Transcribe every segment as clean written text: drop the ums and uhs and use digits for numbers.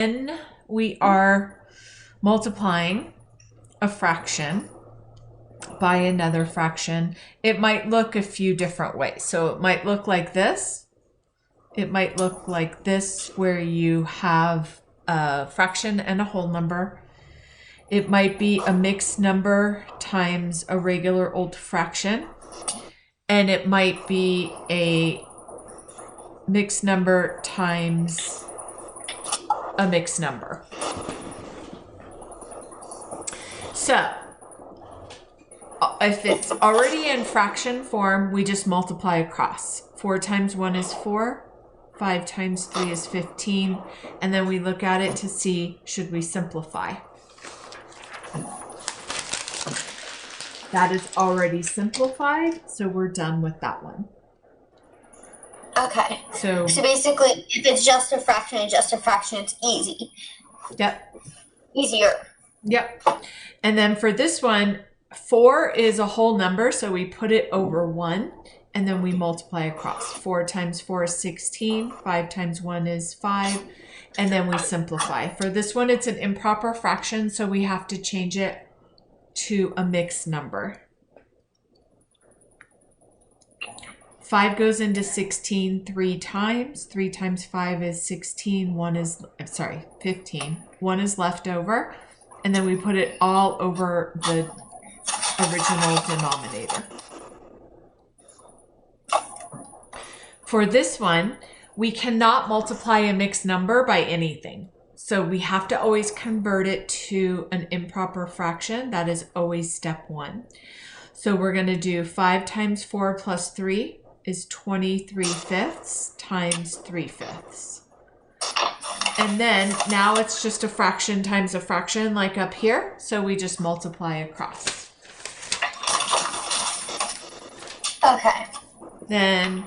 When we are multiplying a fraction by another fraction, it might look a few different ways. So it might look like this. It might look like this, where you have a fraction and a whole number. It might be a mixed number times a regular old fraction. And it might be a mixed number times a mixed number. So if it's already in fraction form, we just multiply across. 4 times 1 is 4. 5 times 3 is 15. And then we look at it to see, should we simplify? That is already simplified, so we're done with that one. Okay. So basically, if it's just a fraction, it's easy. Yep. Easier. Yep. And then for this one, 4 is a whole number, so we put it over 1, and then we multiply across. 4 times 4 is 16. 5 times 1 is 5. And then we simplify. For this one, it's an improper fraction, so we have to change it to a mixed number. 5 goes into 16 3 times. 3 times 5 is 16. 15. 1 is left over. And then we put it all over the original denominator. For this one, we cannot multiply a mixed number by anything. So we have to always convert it to an improper fraction. That is always step 1. So we're going to do 5 times 4 plus 3 is 23 fifths times 3 fifths. And then now it's just a fraction times a fraction like up here. So we just multiply across. Okay. Then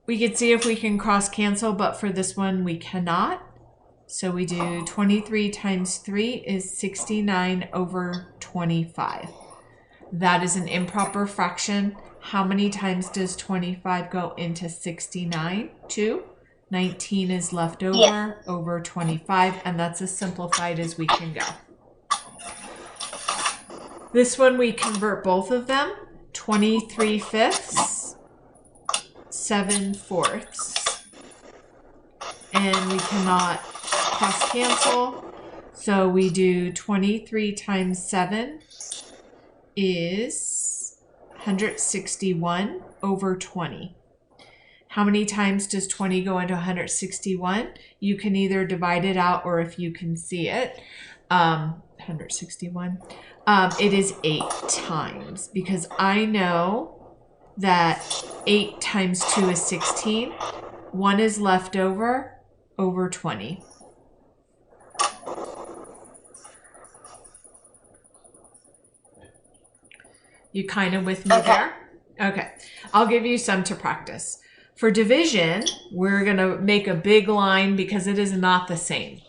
we can see if we can cross cancel, but for this one we cannot. So we do 23 times 3 is 69 over 25. That is an improper fraction. How many times does 25 go into 69? 2. 19 is left over over 25, and that's as simplified as we can go. This one we convert both of them. 23 fifths, 7 fourths. And we cannot cross cancel. So we do 23 times 7 is 161 over 20. How many times does 20 go into 161? You can either divide it out, or if you can see it, 161. It is 8 times, because I know that 8 times 2 is 16. 1 is left over 20. You kind of with me there? Okay. I'll give you some to practice. For division, we're going to make a big line because it is not the same.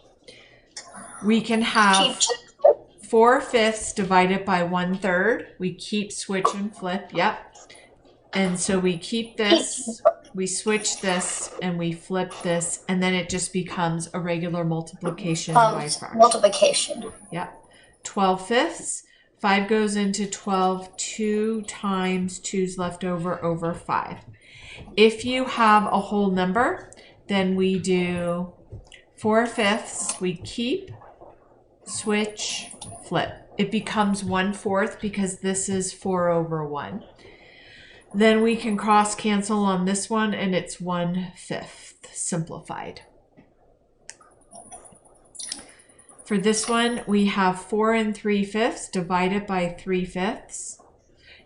We can have 4 fifths divided by 1/3. We keep, switch, and flip. Yep. And so we keep this, we switch this, and we flip this, and then it just becomes a regular multiplication by fraction. Multiplication. Yep. 12 fifths. 5 goes into 12. 2 times 2's left over 5. If you have a whole number, then we do 4 fifths. We keep, switch, flip. It becomes 1/4 because this is 4 over 1. Then we can cross cancel on this one, and it's 1/5 simplified. For this one, we have 4 3/5 divided by 3 fifths.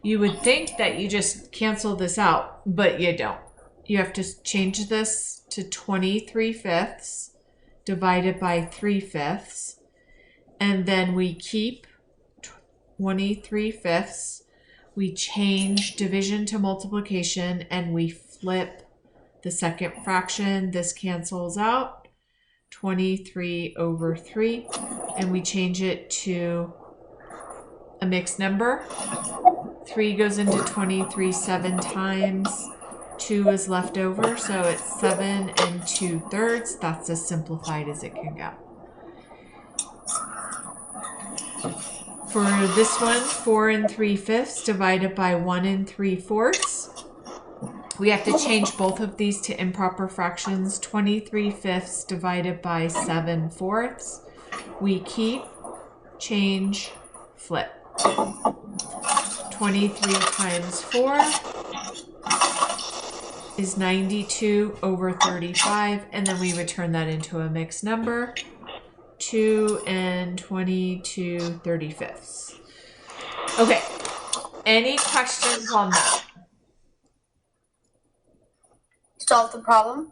You would think that you just cancel this out, but you don't. You have to change this to 23 fifths divided by 3 fifths. And then we keep 23 fifths. We change division to multiplication, and we flip the second fraction. This cancels out. 23 over 3. And we change it to a mixed number. 3 goes into 23 7 times. 2 is left over, so it's 7 2/3. That's as simplified as it can go. For this one, 4 3/5 divided by 1 3/4. We have to change both of these to improper fractions. 23/5 divided by 7/4. We keep, change, flip. 23 times 4 is 92 over 35, and then we return that into a mixed number. 2 and 22 35ths. Okay, any questions on that? Solve the problem.